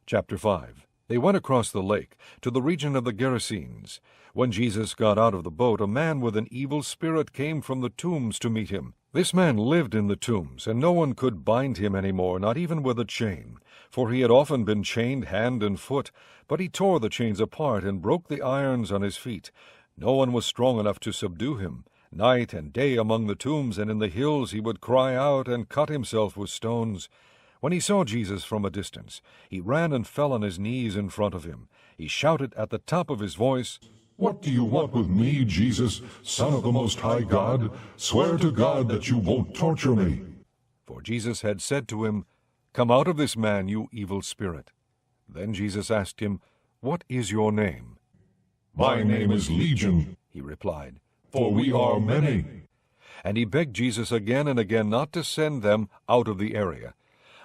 Chapter 5. They went across the lake to the region of the Gerasenes. When Jesus got out of the boat, a man with an evil spirit came from the tombs to meet him. This man lived in the tombs, and no one could bind him any more, not even with a chain, for he had often been chained hand and foot. But he tore the chains apart and broke the irons on his feet. No one was strong enough to subdue him. Night and day among the tombs and in the hills he would cry out and cut himself with stones. When he saw Jesus from a distance, he ran and fell on his knees in front of him. He shouted at the top of his voice, "What do you want with me, Jesus, Son of the Most High God? Swear to God that you won't torture me." For Jesus had said to him, "Come out of this man, you evil spirit." Then Jesus asked him, "What is your name?" "My name is Legion," he replied, "for we are many." And he begged Jesus again and again not to send them out of the area.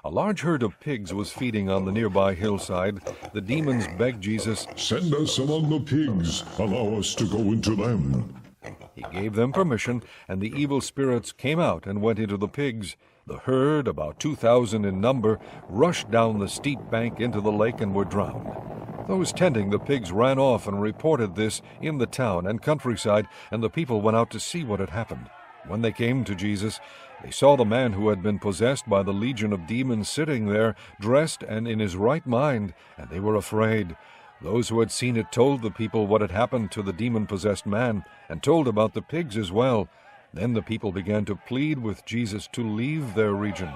A large herd of pigs was feeding on the nearby hillside. The demons begged Jesus, "Send us among the pigs. Allow us to go into them." He gave them permission, and the evil spirits came out and went into the pigs. The herd, about 2,000 in number, rushed down the steep bank into the lake and were drowned. Those tending the pigs ran off and reported this in the town and countryside, and the people went out to see what had happened. When they came to Jesus, they saw the man who had been possessed by the legion of demons sitting there, dressed and in his right mind, and they were afraid. Those who had seen it told the people what had happened to the demon-possessed man, and told about the pigs as well. Then the people began to plead with Jesus to leave their region.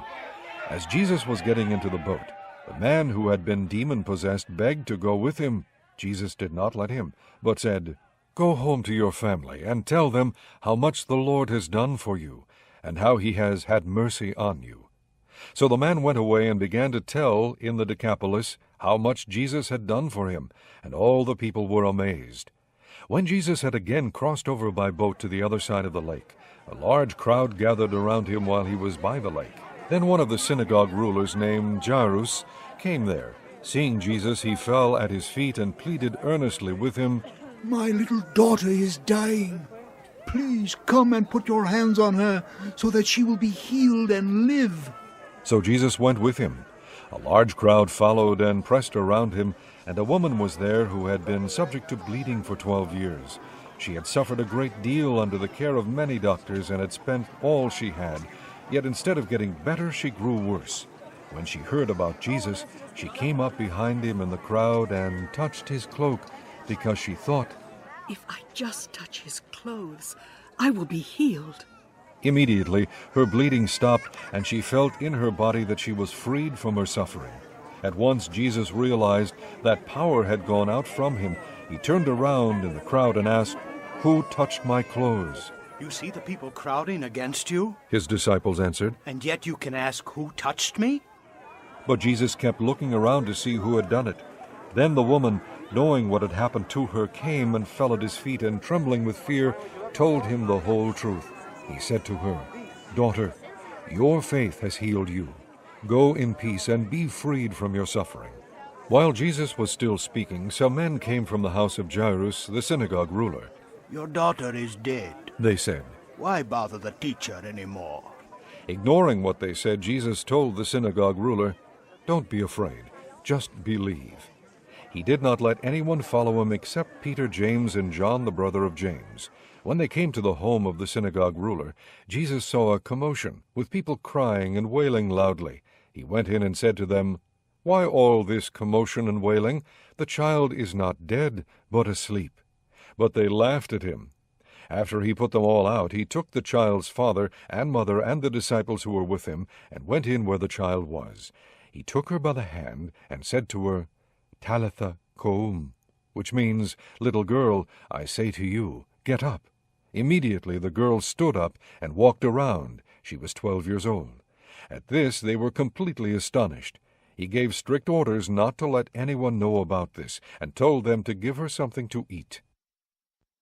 As Jesus was getting into the boat, the man who had been demon-possessed begged to go with him. Jesus did not let him, but said, "Go home to your family and tell them how much the Lord has done for you, and how he has had mercy on you." So the man went away and began to tell in the Decapolis how much Jesus had done for him, and all the people were amazed. When Jesus had again crossed over by boat to the other side of the lake, a large crowd gathered around him while he was by the lake. Then one of the synagogue rulers named Jairus came there. Seeing Jesus, he fell at his feet and pleaded earnestly with him, "My little daughter is dying. Please come and put your hands on her so that she will be healed and live." So Jesus went with him. A large crowd followed and pressed around him, and a woman was there who had been subject to bleeding for 12 years. She had suffered a great deal under the care of many doctors and had spent all she had, yet instead of getting better, she grew worse. When she heard about Jesus, she came up behind him in the crowd and touched his cloak, because she thought, "If I just touch his clothes, I will be healed." Immediately her bleeding stopped, and she felt in her body that she was freed from her suffering. At once Jesus realized that power had gone out from him. He turned around in the crowd and asked, "Who touched my clothes?" "You see the people crowding against you, His disciples answered. and yet you can ask, 'Who touched me?'" But Jesus kept looking around to see who had done it. Then the woman, knowing what had happened to her, came and fell at his feet, and trembling with fear, told him the whole truth. He said to her, "Daughter, your faith has healed you. Go in peace and be freed from your suffering." While Jesus was still speaking, some men came from the house of Jairus, the synagogue ruler. "Your daughter is dead. They said. Why bother the teacher anymore?" Ignoring what they said, Jesus told the synagogue ruler, "Don't be afraid, just believe." He did not let anyone follow him except Peter, James, and John, the brother of James. When they came to the home of the synagogue ruler, Jesus saw a commotion, with people crying and wailing loudly. He went in and said to them, "Why all this commotion and wailing? The child is not dead, but asleep." But they laughed at him. After he put them all out, he took the child's father and mother and the disciples who were with him, and went in where the child was. He took her by the hand and said to her, "Talitha koum," which means, "Little girl, I say to you, get up." Immediately the girl stood up and walked around. She was 12 years old. At this they were completely astonished. He gave strict orders not to let anyone know about this, and told them to give her something to eat.